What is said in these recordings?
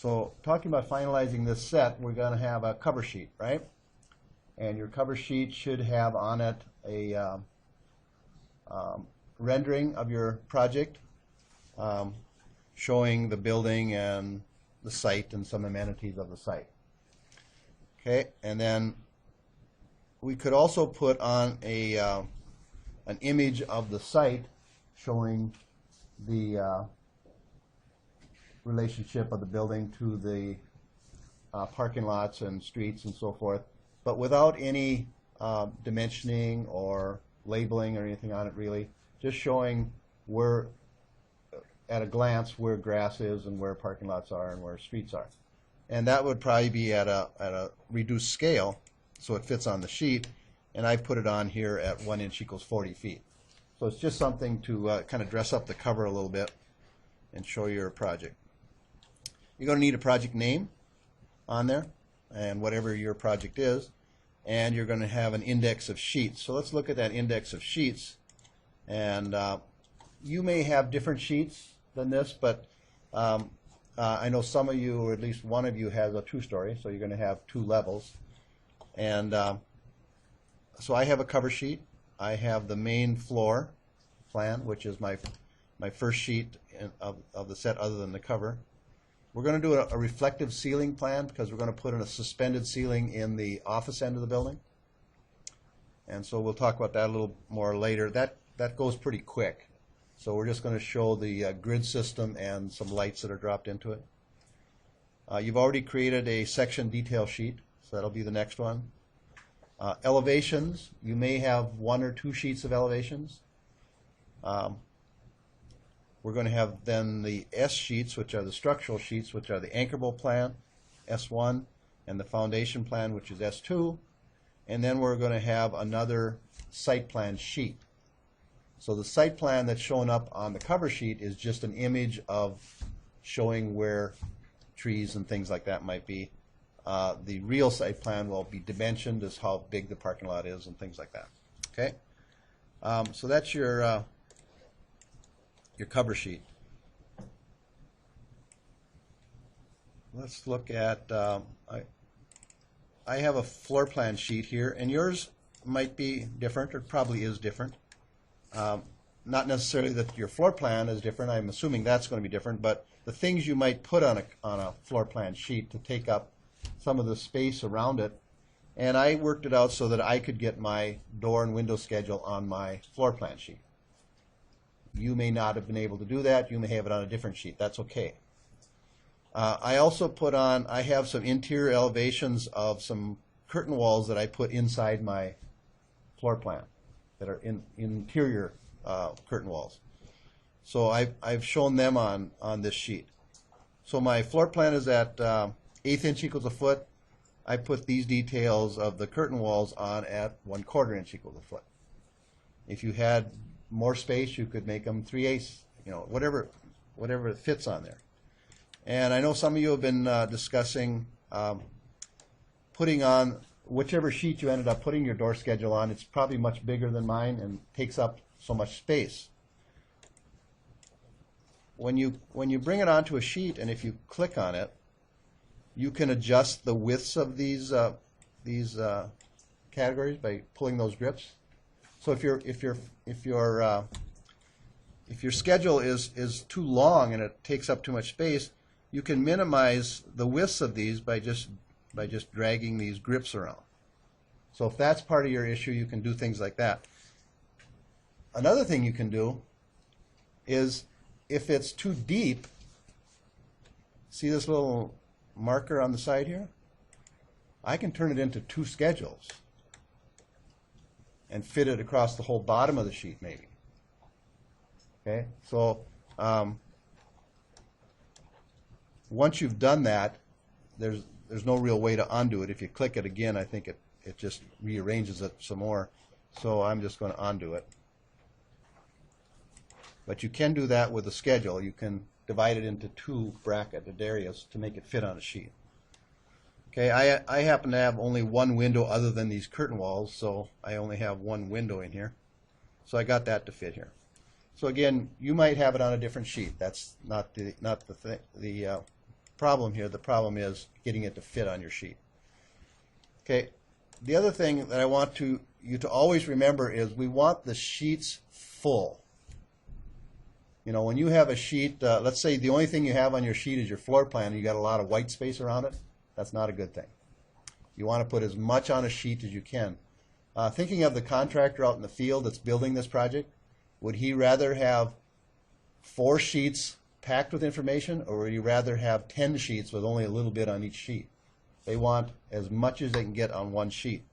So talking about finalizing this set, we're going to have a cover sheet, right? And your cover sheet should have on it a rendering of your project, showing the building and the site and some amenities of the site. Okay, and then we could also put on an image of the site showing the relationship of the building to the parking lots and streets and so forth, but without any dimensioning or labeling or anything on it really, just showing where, at a glance, where grass is and where parking lots are and where streets are. And that would probably be at a reduced scale, so it fits on the sheet, and I've put it on here at 1 inch equals 40 feet. So it's just something to kind of dress up the cover a little bit and show your project. You're going to need a project name on there, and whatever your project is, and you're going to have an index of sheets. So let's look at that index of sheets, and you may have different sheets than this, but I know some of you, or at least one of you, has a two-story, so you're going to have 2 levels. And so I have a cover sheet. I have the main floor plan, which is my first sheet of the set other than the cover. We're going to do a reflective ceiling plan because we're going to put in a suspended ceiling in the office end of the building. And so we'll talk about that a little more later. That goes pretty quick. So we're just going to show the grid system and some lights that are dropped into it. You've already created a section detail sheet, so that'll be the next one. Elevations, you may have 1 or 2 sheets of elevations. We're going to have then the S sheets, which are the structural sheets, which are the anchorable plan, S1, and the foundation plan, which is S2. And then we're going to have another site plan sheet. So the site plan that's showing up on the cover sheet is just an image of showing where trees and things like that might be. The real site plan will be dimensioned as how big the parking lot is and things like that. Okay, so that's your cover sheet. Let's look at, I have a floor plan sheet here, and yours might be different, or probably is different. Not necessarily that your floor plan is different. I'm assuming that's going to be different, but the things you might put on a floor plan sheet to take up some of the space around it. And I worked it out so that I could get my door and window schedule on my floor plan sheet. You may not have been able to do that. You may have it on a different sheet. That's okay. I also put on, I have some interior elevations of some curtain walls that I put inside my floor plan that are interior curtain walls. So I've shown them on this sheet. So my floor plan is at 1/8 inch equals a foot. I put these details of the curtain walls on at 1/4 inch equals a foot. If you had more space, you could make them 3/8, whatever it fits on there. And I know some of you have been discussing putting on whichever sheet you ended up putting your door schedule on. It's probably much bigger than mine and takes up so much space. When you bring it onto a sheet, and if you click on it, you can adjust the widths of these categories by pulling those grips. So if your schedule is too long and it takes up too much space, you can minimize the widths of these by just dragging these grips around. So if that's part of your issue, you can do things like that. Another thing you can do is, if it's too deep, see this little marker on the side here? I can turn it into 2 schedules and fit it across the whole bottom of the sheet maybe. Okay, so once you've done that, there's no real way to undo it. If you click it again, I think it just rearranges it some more. So I'm just going to undo it. But you can do that with a schedule. You can divide it into 2 bracketed areas to make it fit on a sheet. Okay, I happen to have only 1 window other than these curtain walls, so I only have 1 window in here. So I got that to fit here. So again, you might have it on a different sheet. That's not the problem here. The problem is getting it to fit on your sheet. Okay. The other thing that I want you to always remember is we want the sheets full. You know, when you have a sheet, let's say the only thing you have on your sheet is your floor plan and you got a lot of white space around it, that's not a good thing. You want to put as much on a sheet as you can. Thinking of the contractor out in the field that's building this project, would he rather have 4 sheets packed with information, or would he rather have 10 sheets with only a little bit on each sheet? They want as much as they can get on one sheet.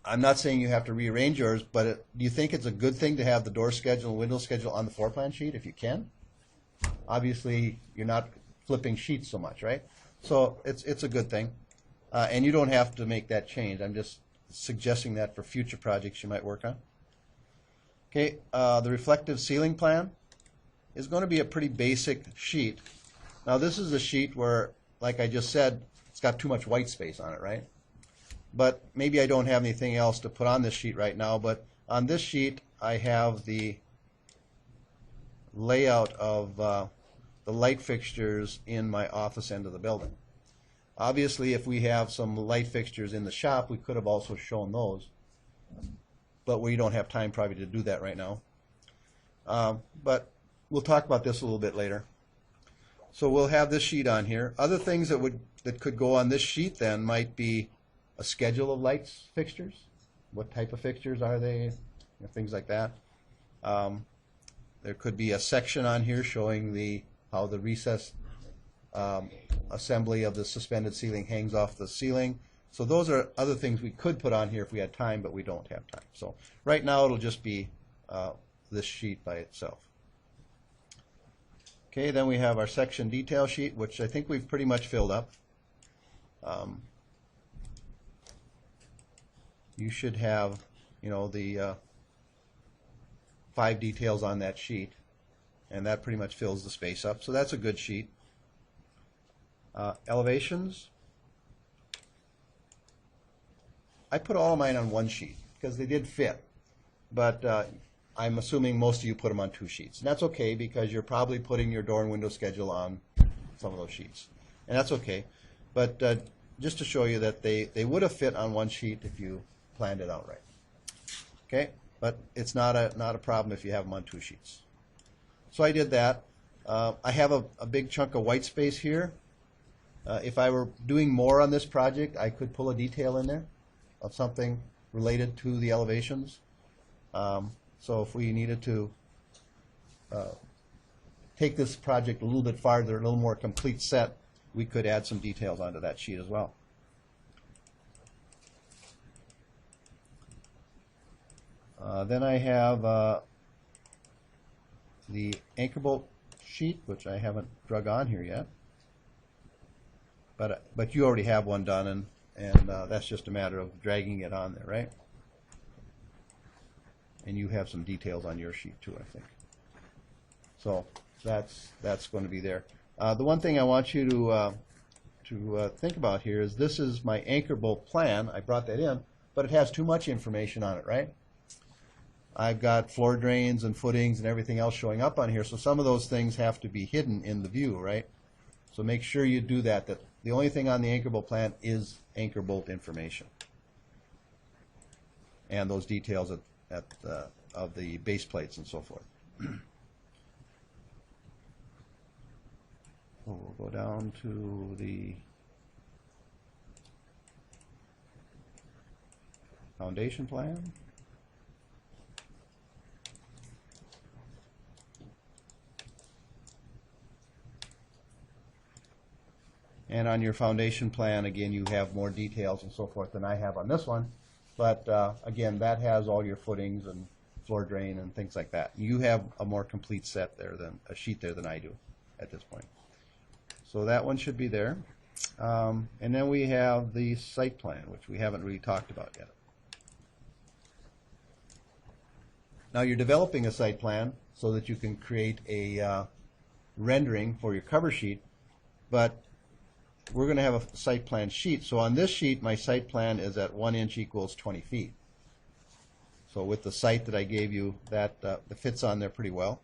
I'm not saying you have to rearrange yours, but do you think it's a good thing to have the door schedule and window schedule on the floor plan sheet if you can? Obviously, you're not flipping sheets so much, right? So it's a good thing. And you don't have to make that change. I'm just suggesting that for future projects you might work on. Okay, the reflective ceiling plan is going to be a pretty basic sheet. Now this is a sheet where, like I just said, it's got too much white space on it, right? But maybe I don't have anything else to put on this sheet right now, but on this sheet I have the layout of the light fixtures in my office end of the building. Obviously, if we have some light fixtures in the shop, we could have also shown those, but we don't have time probably to do that right now. But we'll talk about this a little bit later. So we'll have this sheet on here. Other things that could go on this sheet then might be a schedule of lights fixtures. What type of fixtures are they? You know, things like that. There could be a section on here showing how the recessed assembly of the suspended ceiling hangs off the ceiling. So those are other things we could put on here if we had time, but we don't have time. So right now it'll just be this sheet by itself. Okay, then we have our section detail sheet, which I think we've pretty much filled up. You should have, you know, the 5 details on that sheet, and that pretty much fills the space up. So that's a good sheet. Elevations. I put all of mine on one sheet because they did fit, but I'm assuming most of you put them on 2 sheets. And that's okay because you're probably putting your door and window schedule on some of those sheets. And that's okay. But just to show you that they would have fit on one sheet if you planned it out right. Okay? But it's not a problem if you have them on 2 sheets. So I did that. I have a big chunk of white space here. If I were doing more on this project, I could pull a detail in there of something related to the elevations. So if we needed to take this project a little bit farther, a little more complete set, we could add some details onto that sheet as well. Then I have the anchor bolt sheet, which I haven't drug on here yet. But you already have one done, and that's just a matter of dragging it on there, right? And you have some details on your sheet too, I think. So that's going to be there. The one thing I want you to think about here is this is my anchor bolt plan. I brought that in, but it has too much information on it, right? I've got floor drains and footings and everything else showing up on here, so some of those things have to be hidden in the view, right? So make sure you do that. That the only thing on the anchor bolt plan is anchor bolt information and those details of the base plates and so forth. We'll go down to the foundation plan. And on your foundation plan, again, you have more details and so forth than I have on this one. But again, that has all your footings and floor drain and things like that. You have a more complete set there than a sheet there than I do at this point. So that one should be there. And then we have the site plan, which we haven't really talked about yet. Now you're developing a site plan so that you can create a rendering for your cover sheet, but we're going to have a site plan sheet. So on this sheet, my site plan is at 1 inch equals 20 feet. So with the site that I gave you, that fits on there pretty well.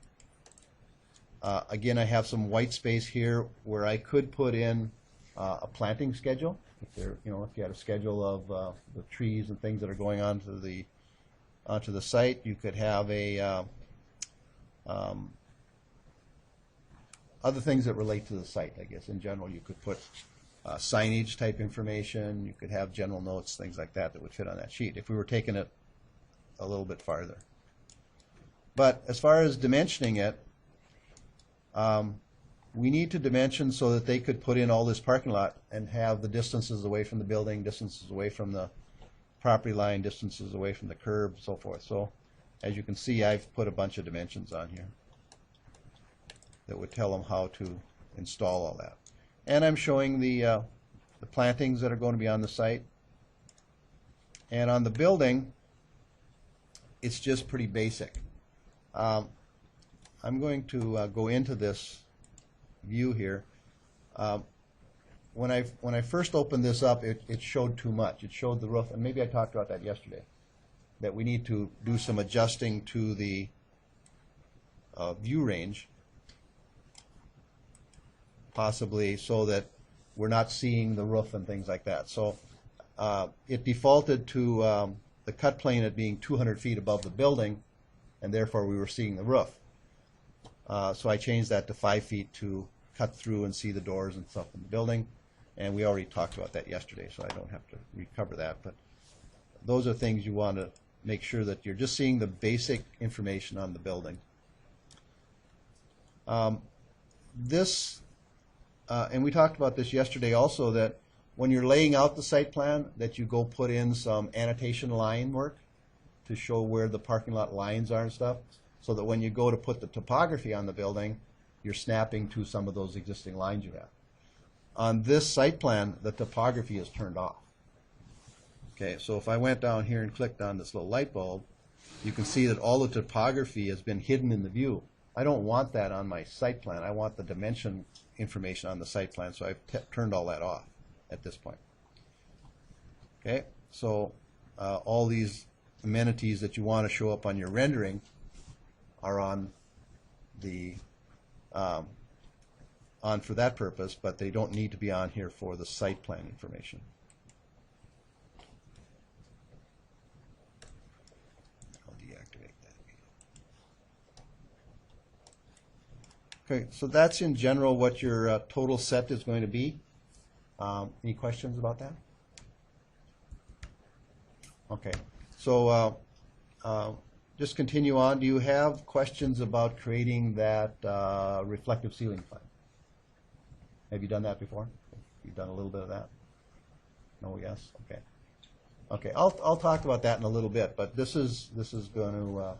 Again, I have some white space here where I could put in a planting schedule. If there, if you had a schedule of the trees and things that are going onto the site, you could have a other things that relate to the site. I guess in general, you could put signage type information. You could have general notes, things like that would fit on that sheet if we were taking it a little bit farther. But as far as dimensioning it, we need to dimension so that they could put in all this parking lot and have the distances away from the building, distances away from the property line, distances away from the curb, so forth. So as you can see, I've put a bunch of dimensions on here that would tell them how to install all that. And I'm showing the plantings that are going to be on the site. And on the building, it's just pretty basic. I'm going to go into this view here. When I first opened this up, it showed too much. It showed the roof, and maybe I talked about that yesterday, that we need to do some adjusting to the view range, possibly so that we're not seeing the roof and things like that. So it defaulted to the cut plane at being 200 feet above the building, and therefore we were seeing the roof. So I changed that to 5 feet to cut through and see the doors and stuff in the building. And we already talked about that yesterday, so I don't have to recover that. But those are things you want to make sure that you're just seeing the basic information on the building. And we talked about this yesterday also, that when you're laying out the site plan, that you go put in some annotation line work to show where the parking lot lines are and stuff, so that when you go to put the topography on the building, you're snapping to some of those existing lines you have. On this site plan, the topography is turned off. Okay, so if I went down here and clicked on this little light bulb, you can see that all the topography has been hidden in the view. I don't want that on my site plan. I want the dimension information on the site plan, so I've turned all that off at this point. Okay, so all these amenities that you want to show up on your rendering are on the on for that purpose, but they don't need to be on here for the site plan information. I'll deactivate that. Okay, so that's in general what your total set is going to be. Any questions about that? Okay, so just continue on. Do you have questions about creating that reflective ceiling plan? Have you done that before? You've done a little bit of that? No, yes? Okay. Okay, I'll talk about that in a little bit, but this is going to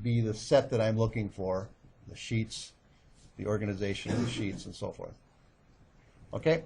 be the set that I'm looking for, the sheets, the organization of the sheets, and so forth. Okay,